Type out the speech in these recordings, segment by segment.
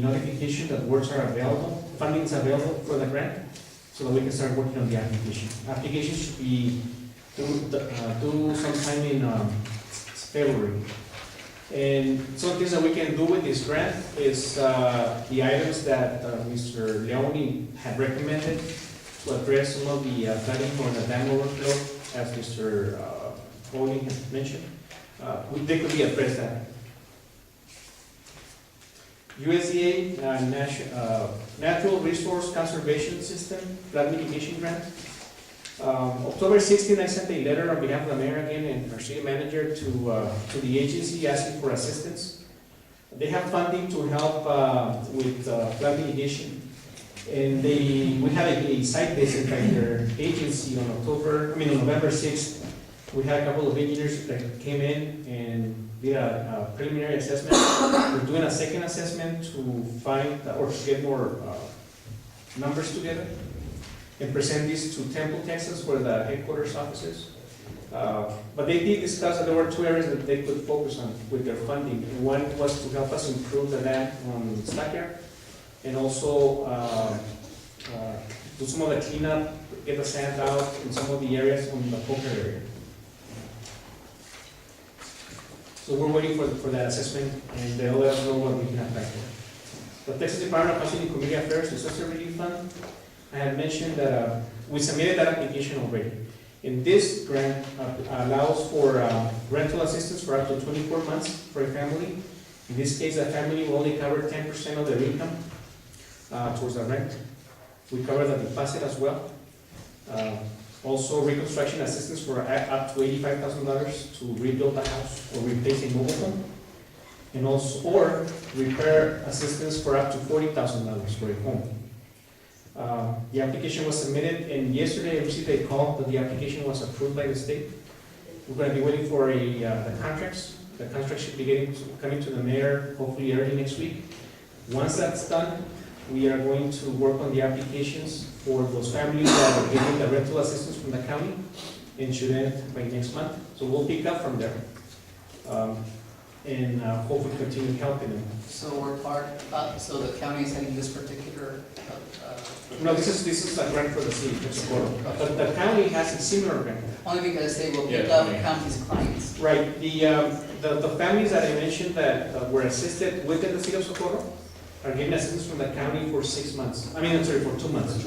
notification that works are available, funding is available for the grant, so that we can start working on the application. Application should be due sometime in February. And some things that we can do with this grant is the items that Mr. Leone had recommended to address some of the flooding or the dam overflow, as Mr. Bowling has mentioned. They could be addressed that. USDA Natural Resource Conservation System Flood Mitigation Grant. October 16, I sent a letter on behalf of the mayor again and our city manager to the agency asking for assistance. They have funding to help with flood mitigation. And we had a site visit by their agency on November 6th. We had a couple of engineers that came in and did a preliminary assessment. We're doing a second assessment to find or to get more numbers together and present this to Temple, Texas, where the headquarters office is. But they did discuss that there were two areas that they could focus on with their funding. And one was to help us improve the land on Stackyard, and also do some of the cleanup, get the sand out in some of the areas on the Poker area. So we're waiting for that assessment, and they'll let us know what we can apply for. The Texas Department of Housing and Community Affairs Disaster Relief Fund, I had mentioned that we submitted that application already. And this grant allows for rental assistance for up to 24 months for a family. In this case, the family will only cover 10% of their income towards the rent. We cover the deposit as well. Also, reconstruction assistance for up to $85,000 to rebuild the house or replace a mobile home. And also, or repair assistance for up to $40,000 for a home. The application was submitted, and yesterday I received a call that the application was approved by the state. We're going to be waiting for the contracts. The contracts should be coming to the mayor hopefully early next week. Once that's done, we are going to work on the applications for those families that are getting the rental assistance from the county, and should end by next month. So we'll pick up from there, and hopefully continue helping them. So we're so the county is heading this particular. No, this is a grant for the city of Socorro, but the county has a similar grant. Only because they will pick up county's clients. Right. The families that I mentioned that were assisted within the city of Socorro are getting assistance from the county for 6 months. I'm sorry, for 2 months.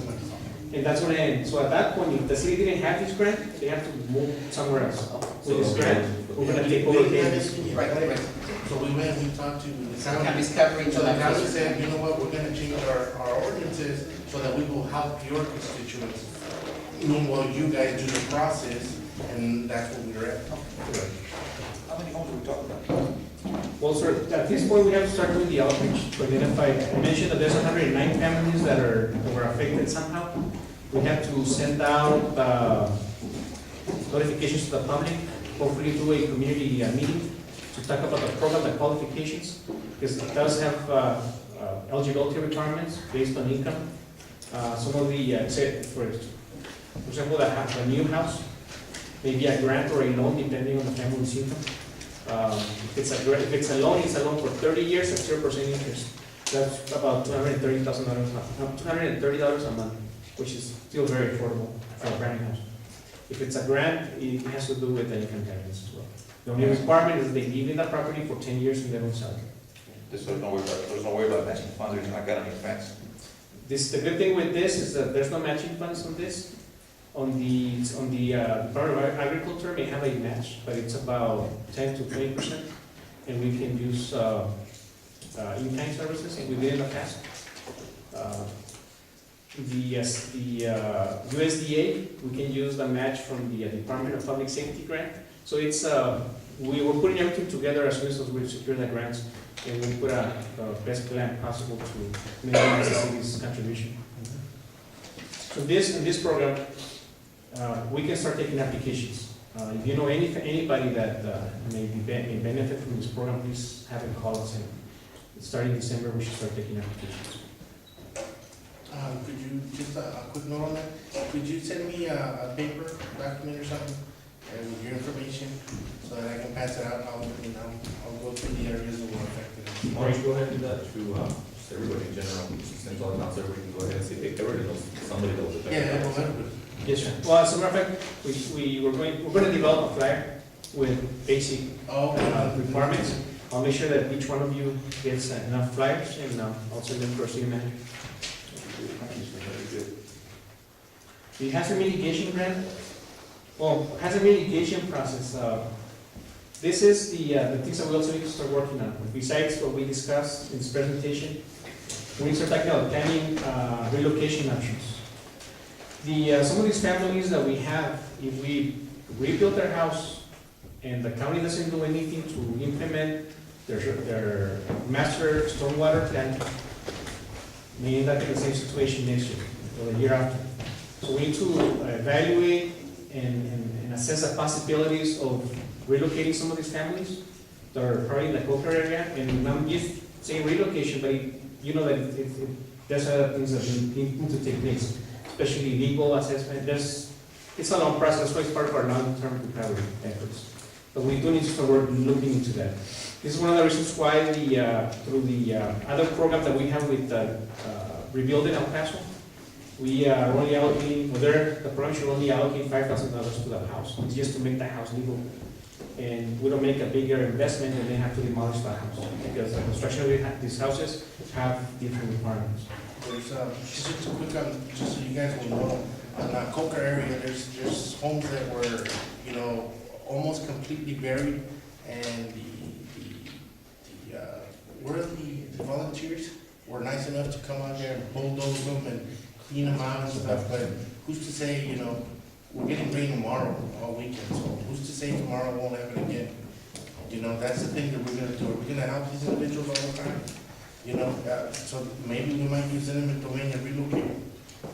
And that's when it ends. So at that point, if the city didn't have this grant, they have to move somewhere else. With this grant, we're going to take over payments. Right. So we went, we talked to the So county. county's covering. So the county said, you know what, we're gonna change our ordinances so that we will help your constituents. Meanwhile, you guys do the process, and that's what we're at. How many homes are we talking about? Well, sir, at this point, we have to start doing the outreach to identify. I mentioned that there's 109 families that were affected somehow. We have to send out notifications to the public, hopefully do a community meeting to talk about the program, the qualifications, because it does have eligibility requirements based on income. Some of the, for example, a new house, maybe a grant or a loan depending on the family's income. If it's a loan, it's a loan for 30 years at 0% interest. That's about $230,000 $230 a month, which is still very affordable for a brand new house. If it's a grant, it has to do with the income guidance as well. The only requirement is they live in the property for 10 years and they don't sell it. There's no way about matching funds, there's not got any expense. The good thing with this is that there's no matching funds on this. On the Department of Agriculture may have a match, but it's about 10 to 20%, and we can use in-kind services, and we did in the past. The USDA, we can use the match from the Department of Public Safety grant. So it's we were putting everything together as soon as we secure the grants, and we put the best plan possible to minimize the city's contribution. So in this program, we can start taking applications. If you know anybody that may benefit from this program, please have them call us. And starting December, we should start taking applications. Could you, just a quick note on that, could you send me a paper document or something, with your information, so that I can pass it out? I'll go through the areas that were affected. Why don't you go ahead and do that through just everybody in general, since all accounts, everybody can go ahead and see, everybody knows, somebody knows that. Yeah, no matter. Yes, sir. Well, as a matter of fact, we're going to develop a flyer with basic requirements. I'll make sure that each one of you gets enough flyers, and I'll send them to our city manager. The hazard mitigation grant, well, hazard mitigation process, this is the things that we also need to start working on. Besides what we discussed in this presentation, we need to start talking about planning relocation options. Some of these families that we have, if we rebuild their house and the county doesn't do anything to implement their master stormwater plan, may end up in the same situation next year or the year after. So we need to evaluate and assess the possibilities of relocating some of these families that are probably in the Coker area, and not just saying relocation, but you know that there's other things that need to take place, especially legal assessment. It's a long process, so it's part of our long-term recovery efforts. But we do need to start looking into that. This is one of the reasons why through the other program that we have with Rebuilding El Paso, we are only allocating, the program should only allocate $5,000 to the house. It's just to make the house legal. And we don't make a bigger investment and they have to demolish the house, because the construction of these houses have different requirements. There's, just a quick, just so you guys will know, in the Coker area, there's homes that were, almost completely buried, and the volunteers were nice enough to come out there and bulldoze them and clean them out and stuff, but who's to say, we're getting rain tomorrow, all weekend, so who's to say tomorrow won't happen again? That's the thing that we're gonna do. Are we gonna help these individuals all the time? So maybe we might use eminent domain and relocate,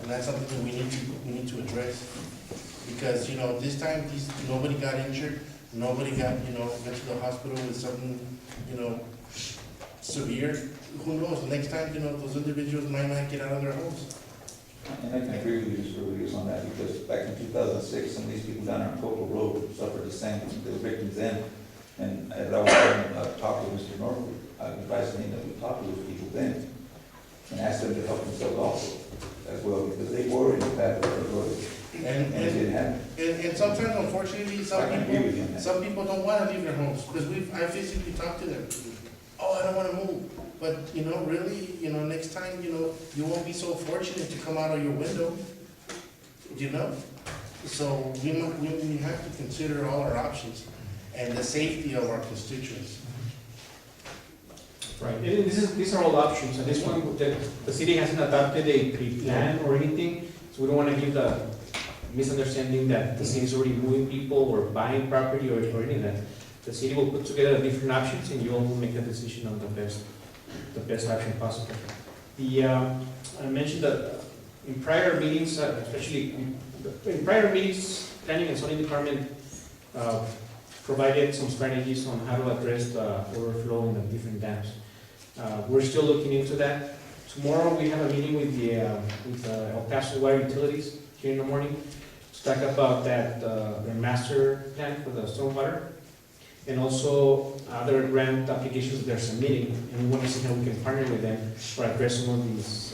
and that's something that we need to address. Because, this time, nobody got injured, nobody got, went to the hospital with something, severe. Who knows, next time, those individuals might not get out of their homes. And I can agree with you, Mr. Rodriguez, on that, because back in 2006, some of these people down on Coco Road suffered the same, they were victims then. And as I was talking with Mr. Norwood, I advised him that we talk to those people then and ask them to help themselves also as well, because they were in the path of the road. And it didn't happen. And sometimes, unfortunately, some people don't want to leave their homes, because I physically talked to them. Oh, I don't want to move. But, really, next time, you won't be so fortunate to come out of your window, So we have to consider all our options and the safety of our constituents. Right, and these are all options. At this point, the city hasn't adopted a plan or anything, so we don't want to give the misunderstanding that the city is already moving people or buying property or any of that. The city will put together the different options, and you all will make a decision on the best option possible. I mentioned that in prior meetings, especially in prior meetings, Planning and Zoning Department provided some strategies on how to address the overflow in the different dams. We're still looking into that. Tomorrow we have a meeting with El Paso Water Utilities here in the morning to talk about their master plan for the stormwater, and also other grant applications that they're submitting, and we want to see how we can partner with them for addressing some of these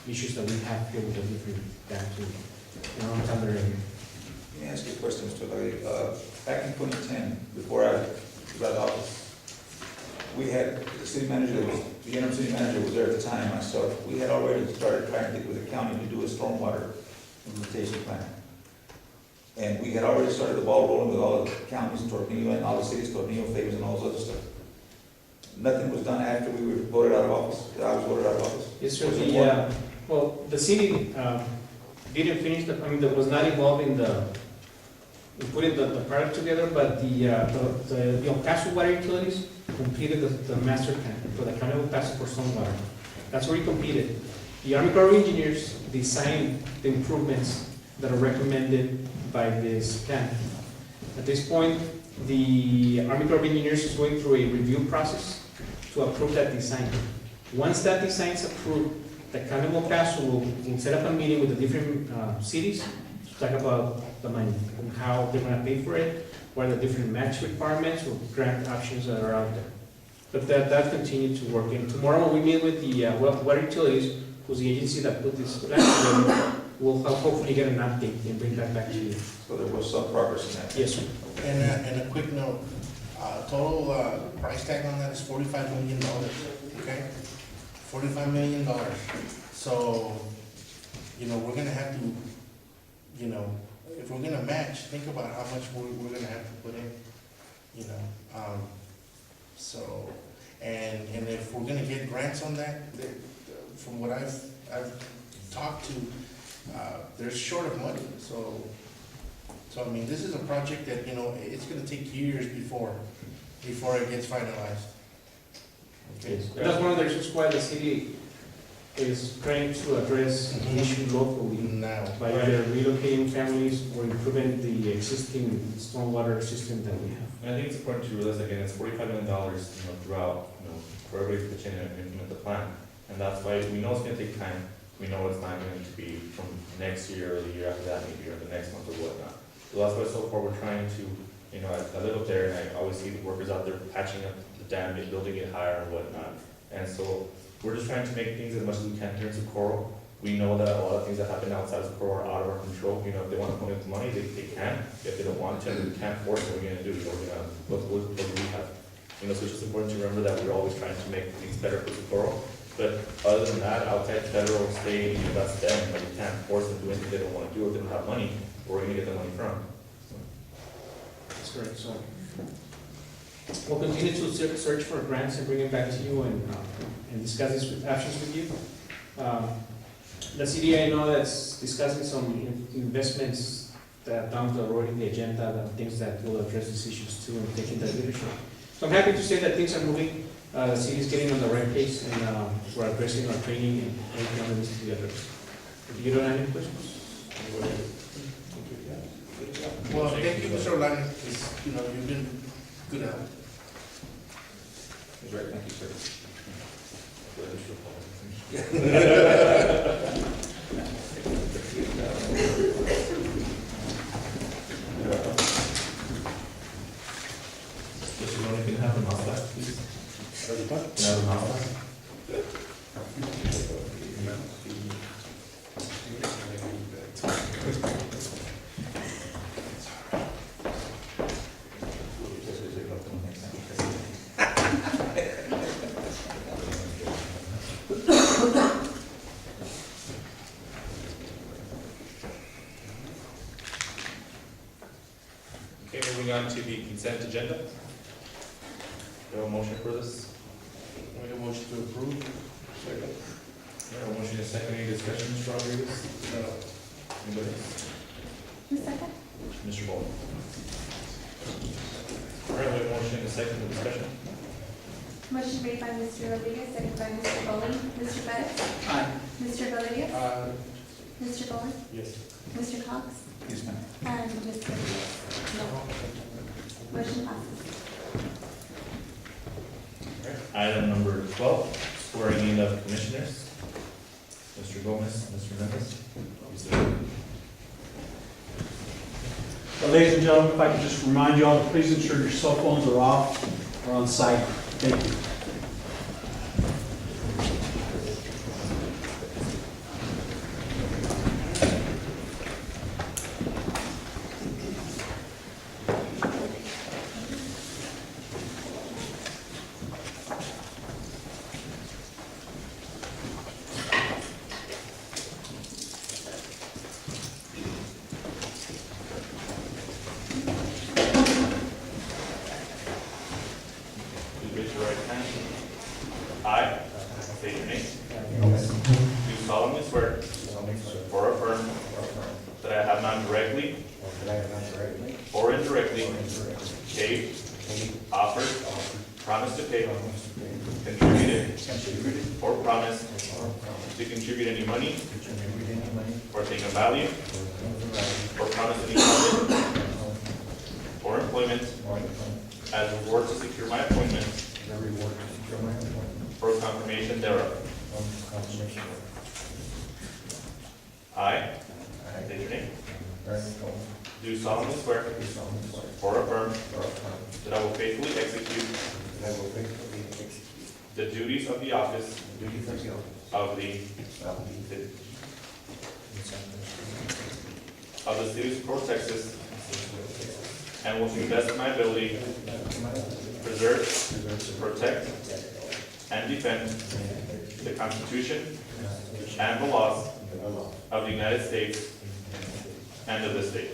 issues that we have here with the different dams in our town area. Let me ask you a question, Mr. Lay. Back in 2010, before I got office, we had the city manager, the interim city manager was there at the time, myself. We had already started trying to get with the county to do a stormwater implementation plan. And we had already started the ball rolling with all the counties in Tornillo and all the cities, Tornillo, Favors, and all those other stuff. Nothing was done after we were voted out of office, I was voted out of office. Yes, sir. The city didn't finish was not involved in putting the product together, but the El Paso Water Utilities completed the master plan for the county of El Paso for stormwater. That's where we completed. The Army Corps of Engineers designed the improvements that are recommended by this plan. At this point, the Army Corps of Engineers is going through a review process to approve that design. Once that design is approved, the county of El Paso will set up a meeting with the different cities to talk about the money and how they're going to pay for it, what are the different match requirements or grant options that are out there. But that continued to work. And tomorrow we meet with the water utilities, who's the agency that put this plan together. We'll hopefully get an update and bring that back to you. So there was some progress in that. Yes, sir. And a quick note, total price tag on that is $45 million, okay? $45 million. So, you know, we're gonna have to, you know, if we're gonna match, think about how much we're gonna have to put in, you know? So, and if we're gonna get grants on that, from what I've talked to, they're short of money, so I mean, this is a project that, you know, it's gonna take years before it gets finalized. Okay? That's one of the reasons why the city is trying to address the issue locally Now, by either relocating families or improving the existing stormwater system that we have. And I think it's important to realize, again, it's $45 million, throughout, for everybody to pitch in and implement the plan. And that's why we know it's gonna take time. We know it's not going to be from next year or the year after that, maybe, or the next month or whatnot. So that's why so far we're trying to, I live up there and I always see the workers out there patching up the dam, building it higher and whatnot. And so we're just trying to make things as much as we can here in Socorro. We know that a lot of things that happen outside of Socorro are out of our control. If they want to come in with money, they can. If they don't want to, we can't force what we're gonna do. What do we have? So it's just important to remember that we're always trying to make things better for Socorro. But other than that, outside federal, state, that's them. We can't force them to do anything they don't want to do. If they don't have money, where are we gonna get the money from? That's correct, so. We'll continue to search for grants and bring it back to you and discuss these options with you. The city, I know that's discussing some investments that down the road in the agenda, the things that will address these issues too and taking that leadership. So I'm happy to say that things are moving. The city is getting on the right pace and we're addressing our training and everything that needs to be addressed. If you don't have any questions? well, thank you, Mr. Orlando, you've been good help. That's right, thank you, sir. Just you only can have them off that, please. Can I have them off Okay, moving on to the consent agenda. Do you have a motion for this? Make a motion to approve. Second. Yeah, a motion is second, any discussion, Mr. Rodriguez? Anybody else? Who's second? Mr. Bowman. All right, we have a motion and a second for discussion. Motion made by Mr. Rodriguez, second by Mr. Bowling. Mr. Betts? Aye. Mr. Rodriguez? Mr. Bowling? Yes. Mr. Cox? Yes, ma'am. And Mr. Rodriguez? No. Motion passes. Item number 12, swearing in of commissioners. Mr. Gomez, Mr. Mendez. Well, ladies and gentlemen, if I could just remind you all to please ensure your cell phones are off or on silent. Thank you. Please raise your right hand. I state your name. Do solemnly swear or affirm that I have not directly or indirectly paid, offered, promised to pay, contributed, or promised to contribute any money or thing of value, or promised any profit or employment as reward to secure my appointment or confirmation thereof. I, state your name, do solemnly swear or affirm that I will faithfully execute that I will faithfully execute the duties of the office the duties of the office of the city of Socorro, Texas, and will to the best of my ability preserve, protect, and defend the Constitution and the laws of the United States and of this state.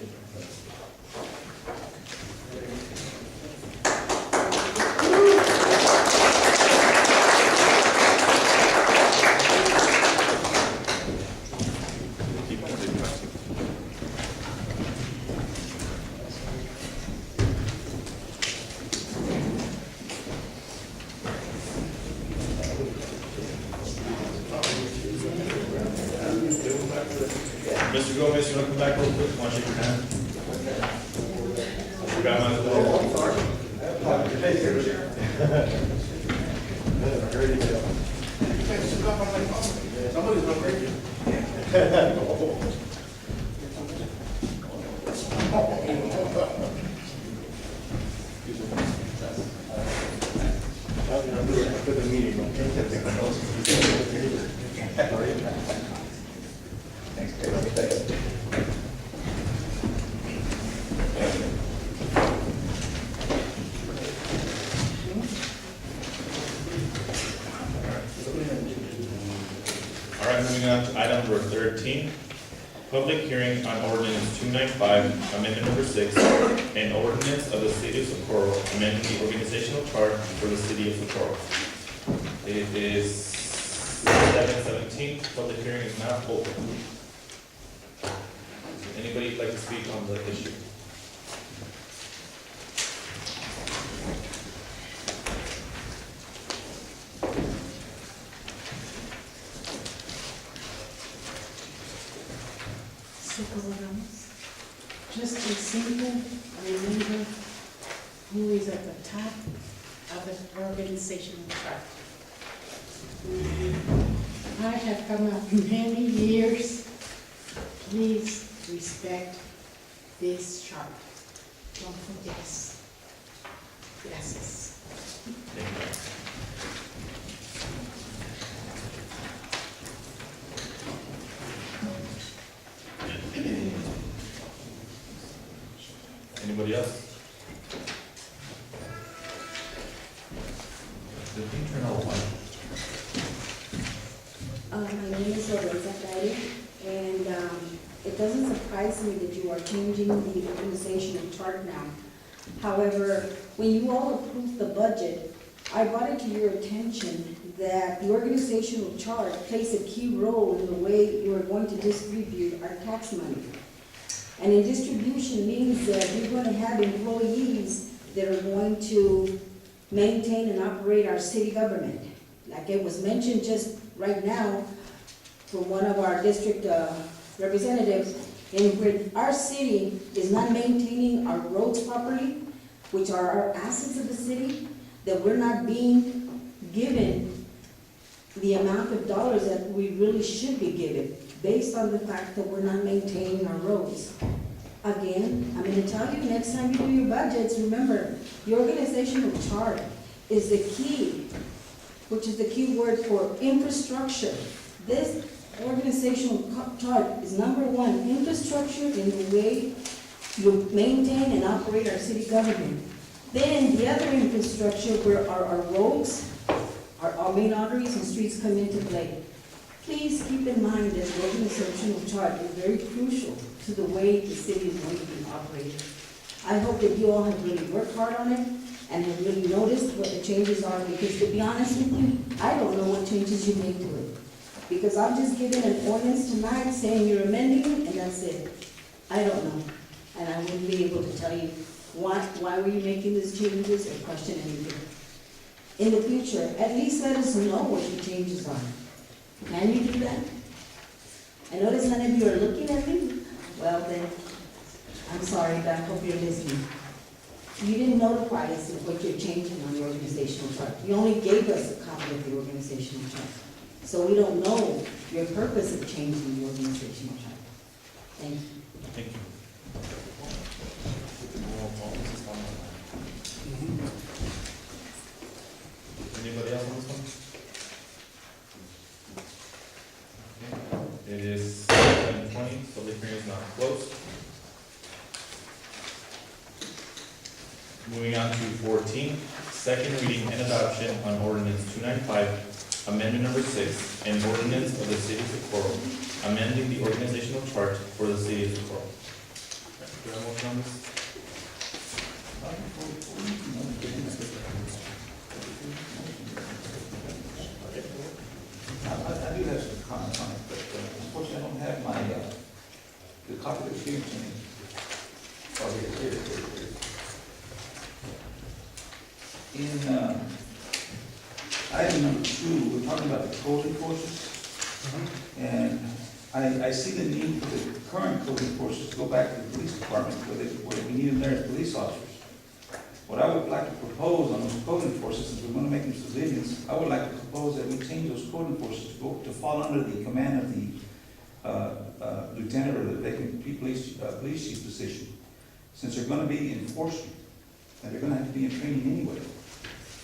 Mr. Gomez, you want to come back real quick? Want to shake your hand? Forgot mine as well. Somebody's gonna break it. for the meeting, okay? Thanks, Dave. All right, moving on to item number 13, public hearing on ordinance 295, amendment number 6, an ordinance of the city of Socorro, amending the organizational chart for the city of Socorro. It is 7:17, public hearing is now open. Anybody like to speak on the issue? Just a simple reminder who is at the top of the organizational chart. I have come up many years. Please respect this chart. Don't forget us. Gracias. Anybody else? My name is Lorenza Friday, and it doesn't surprise me that you are changing the organizational chart now. However, when you all approved the budget, I brought it to your attention that the organizational chart plays a key role in the way you are going to distribute our tax money. And in distribution means that you're going to have employees that are going to maintain and operate our city government. Like it was mentioned just right now from one of our district representatives, in where our city is not maintaining our roads properly, which are our assets of the city, that we're not being given the amount of dollars that we really should be given, based on the fact that we're not maintaining our roads. Again, I'm going to tell you, next time you do your budgets, remember, the organizational chart is the key, which is the key word for infrastructure. This organizational chart is number one, infrastructure in the way you maintain and operate our city government. Then the other infrastructure where our roads, our main arteries and streets come into play. Please keep in mind that the organizational chart is very crucial to the way the city is going to be operated. I hope that you all have really worked hard on it and have really noticed what the changes are, because to be honest with you, I don't know what changes you made to it. Because I'm just giving an ordinance tonight saying you're amending it, and that's it. I don't know. And I wouldn't be able to tell you why were you making these changes or question anything. In the future, at least let us know what the changes are. Can you do that? I notice none of you are looking at me. Well then, I'm sorry, but I hope you're listening. You didn't notify us of what you're changing on the organizational chart. You only gave us a copy of the organizational chart. So we don't know your purpose of changing the organizational chart. Thank you. Thank you. Anybody else on this one? Okay. It is 7:20, public hearing is not closed. Moving on to 14, second reading and adoption on ordinance 295, amendment number 6, and ordinance of the city of Socorro, amending the organizational chart for the city of Socorro. Do I have a motion on this? I do have some comments on it, but unfortunately I don't have my, the copy that's given to me. Oh, here. In, item number 2, we're talking about the code enforcers. And I see the need for the current code enforcers to go back to the police department where we need them there as police officers. What I would like to propose on those code enforcers, since we're gonna make them civilians, I would like to propose that we change those code enforcers to fall under the command of the lieutenant or the vacant police chief position. Since they're gonna be enforcing, and they're gonna have to be in training anyway.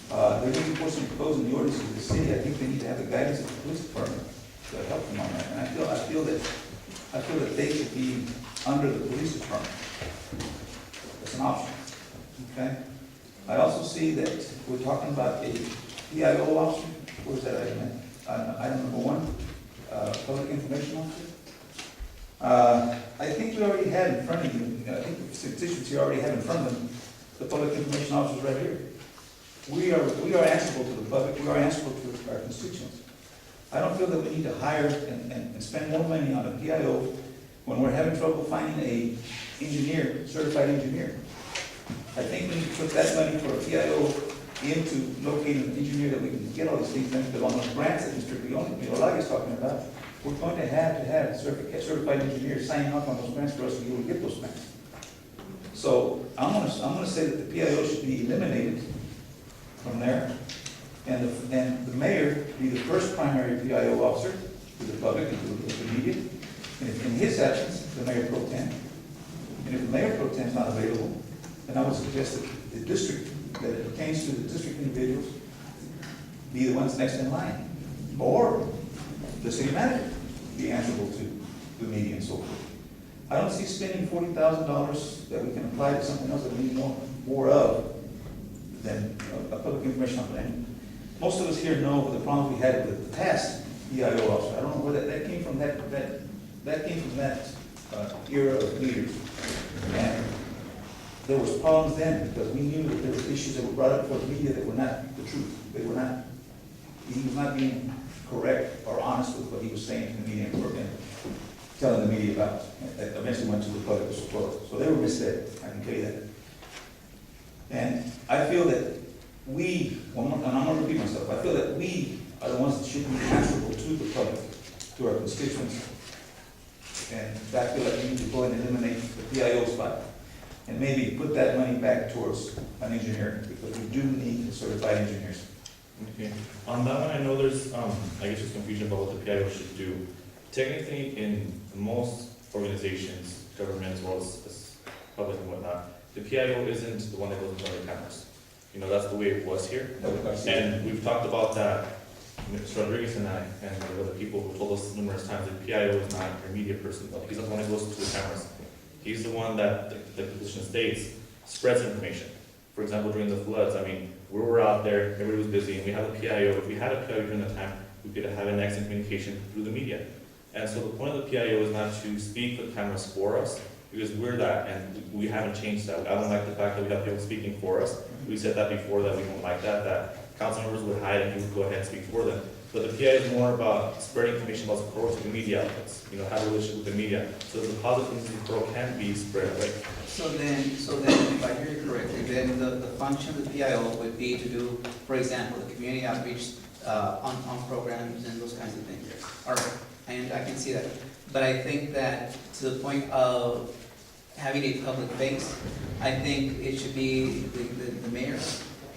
They're going to be enforcing the codes and the ordinances of the city. I think they need to have the guidance of the police department to help them on that. And I feel that they should be under the police department. That's an option. Okay? I also see that we're talking about a PIO officer. What is that item at? Item number 1, public information officer. I think we already have in front of you, I think the constituents here already have in front of them the public information officers right here. We are answerable to the public, we are answerable to our constituents. I don't feel that we need to hire and spend more money on a PIO when we're having trouble finding a engineer, certified engineer. I think we need to put that money for a PIO into locating an engineer that we can get all these things done, because on those grants that Mr. Leolag is talking about, we're going to have certified engineers signing off on those grants for us to be able to get those grants. So I'm gonna say that the PIO should be eliminated from there, and the mayor be the first primary PIO officer to the public and to the media. And if in his absence, the mayor pro tem. And if the mayor pro tem is not available, then I would suggest that the district, that it pertains to the district individuals, be the ones next in line. Or the city manager be answerable to the media and so forth. I don't see spending $40,000 that we can apply to something else that we need more of than a public information officer. And most of us here know the problems we had with the past PIO officer. I don't know where that came from. That came from that era of leaders. And there was problems then because we knew that there were issues that were brought up for the media that were not the truth. He was not being correct or honest with what he was saying to the media and telling the media about. That eventually went to the public support. So they were misled, I can tell you that. And I feel that and I'm going to repeat myself, I feel that we are the ones that should be answerable to the public, to our constituents. And I feel like we need to go and eliminate the PIO spot and maybe put that money back towards an engineer, because we do need certified engineers. Okay. On that one, I know there's, I guess there's confusion about what the PIO should do. Technically, in most organizations, government as well as public and whatnot, the PIO isn't the one that goes in front of the cameras. You know, that's the way it was here. And we've talked about that, Mr. Rodriguez and I, and the other people who told us numerous times that PIO is not your media person, but he's not the one that goes to the cameras. He's the one that, the position states, spreads information. For example, during the floods, I mean, we were out there, everybody was busy, and we had a PIO. If we had a PIO during the time, we could have an excellent communication through the media. And so the point of the PIO is not to speak the cameras for us, because we're that, and we haven't changed that. I don't like the fact that we have people speaking for us. We said that before, that we don't like that council members would hide and he would go ahead and speak for them. But the PIO is more about spreading information about Socorro to the media outlets, you know, have a relationship with the media, so that the positive things of Socorro can be spread away. So then, if I hear you correctly, then the function of the PIO would be to do, for example, the community outreach on programs and those kinds of things. All right, and I can see that. But I think that to the point of having a public face, I think it should be the mayor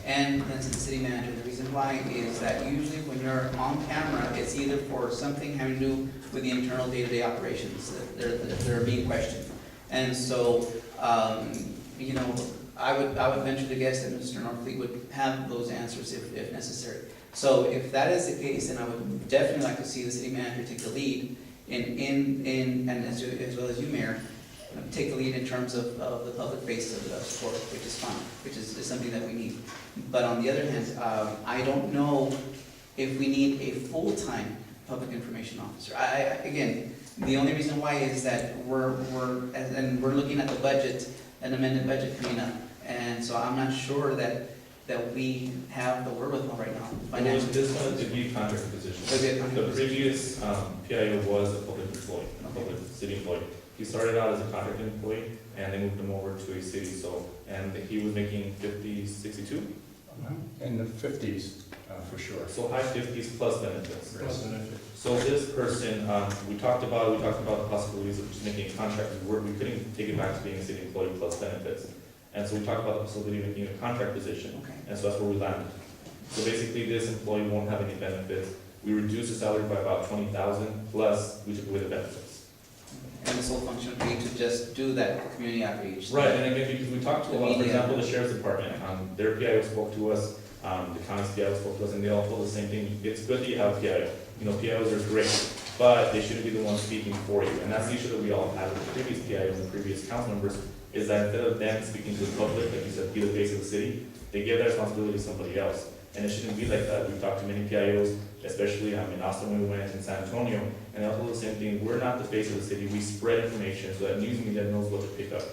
and the city manager. The reason why is that usually when you're on camera, it's either for something having to do with the internal day-to-day operations that are being questioned. And so, I would venture to guess that Mr. Norfleet would have those answers if necessary. So if that is the case, then I would definitely like to see the city manager take the lead and as well as you, Mayor, take the lead in terms of the public face of support, which is fine, which is something that we need. But on the other hand, I don't know if we need a full-time public information officer. Again, the only reason why is that we're looking at the budget, an amended budget coming up. And so I'm not sure that we have the wherewithal right now financially. This one is a contract position. Okay. The previous PIO was a public employee, a public city employee. He started out as a contract employee, and they moved him over to a city, and he was making 62? In the 50s, for sure. So high 50s plus benefits. Plus benefit. So this person, we talked about the possibilities of just making a contract work. We couldn't take it back to being a city employee plus benefits. And so we talked about the possibility of making a contract position. Okay. And so that's where we landed. So basically, this employee won't have any benefits. We reduced the salary by about 20,000, plus we took away the benefits. And this whole function would be to just do that community outreach. Right, and again, because we talked to a lot, for Media. example, the sheriff's department, their PIO spoke to us, the county's PIO spoke to us, and they all told the same thing. It's good that you have a PIO. You know, PIOs are great, but they shouldn't be the ones speaking for you. And that's the issue that we all had with the previous PIOs and previous council members, is that instead of them speaking to the public, like you said, be the face of the city, they give that responsibility to somebody else. And it shouldn't be like that. We've talked to many PIOs, especially in Austin when we went, in San Antonio, and they all told the same thing. We're not the face of the city. We spread information so that news media knows what to pick up.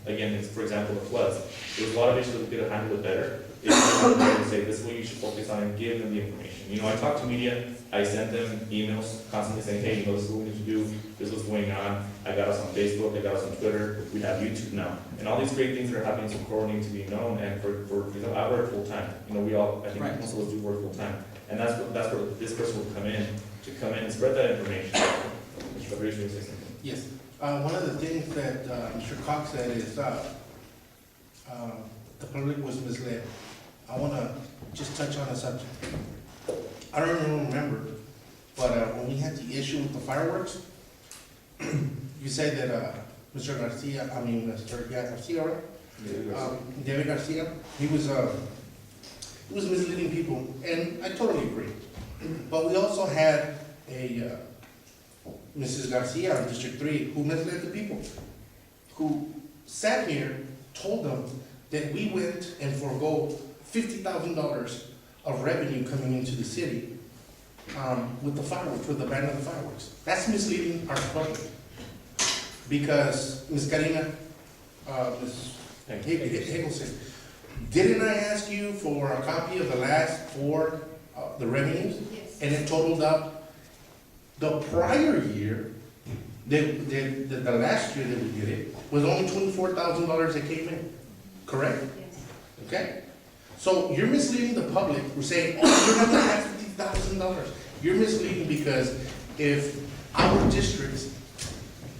Again, it's, for example, the floods. There was a lot of issues that we could have handled it better. If we say, this is what you should focus on, and give them the information. You know, I talk to media, I send them emails constantly saying, hey, you know, this is what we need to do, this is what's going on. I got us on Facebook, I got us on Twitter, we have YouTube now. And all these great things that are happening, so core need to be known, and for you know, I work full time. You know, we all, I think Right. most of us do work full time. And that's where this person will come in, to come in and spread that information. Mr. Rodriguez, you say something? Yes. One of the things that Mr. Cox said is the public was misled. I want to just touch on a subject. I don't even remember, but when we had the issue with the fireworks, you said that Mr. Garcia, Garcia, right? David Garcia, he was misleading people, and I totally agree. But we also had a Mrs. Garcia in District 3 who misled the people, who sat here, told them that we went and forego $50,000 of revenue coming into the city with the fireworks, with the ban of the fireworks. That's misleading our public. Because Ms. Karina, Ms. Higginson, didn't I ask you for a copy of the last 4, the revenues? Yes. And it totaled up the prior year, the last year that we did it, was only $24,000 that came in, correct? Yes. Okay? So you're misleading the public, we're saying, oh, you're not gonna have $50,000. You're misleading because if our district's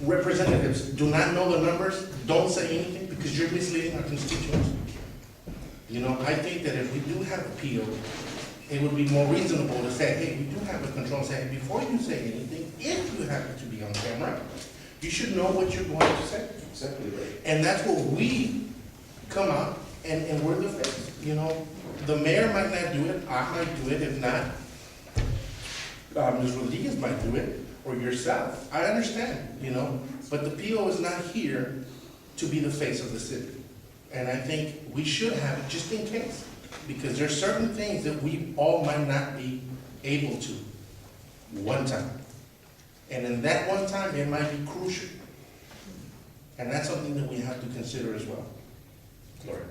representatives do not know the numbers, don't say anything, because you're misleading our constituents. You know, I think that if we do have a PO, it would be more reasonable to say, hey, we do have a control, say, before you say anything, if you happen to be on camera, you should know what you're going to say. Exactly right. And that's what we come out and we're the face, you know. The mayor might not do it, I might do it, if not, Ms. Rodriguez might do it, or yourself. I understand, you know, but the PO is not here to be the face of the city. And I think we should have it just in case, because there's certain things that we all might not be able to one time. And in that one time, it might be crucial. And that's something that we have to consider as well. Gloria.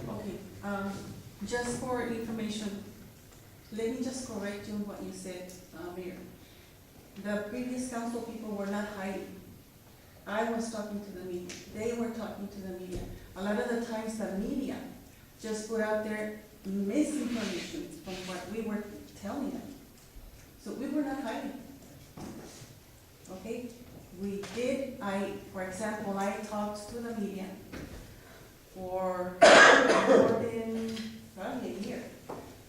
Okay, just for information, let me just correct you on what you said, Mayor. The previous council people were not hiding. I was talking to the media, they were talking to the media. A lot of the times the media just put out their misinformation from what we were telling them. So we were not hiding. Okay, we did, for example, I talked to the media for more than probably a year.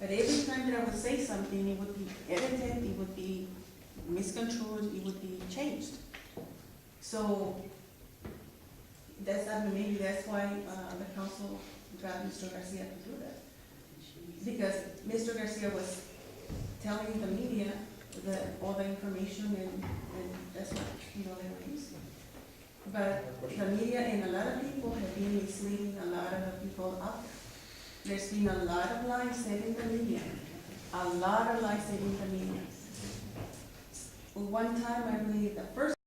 But every time that I would say something, it would be edited, it would be misconstrued, it would be changed. So maybe that's why the council got Mr. Garcia to do that. because Mr. Garcia was telling the media all the information and that's what, they were using. But the media and a lot of people have been misleading a lot of the people out there. There's been a lot of lies said in the media, a lot of lies said in the media. One time, I believe, the first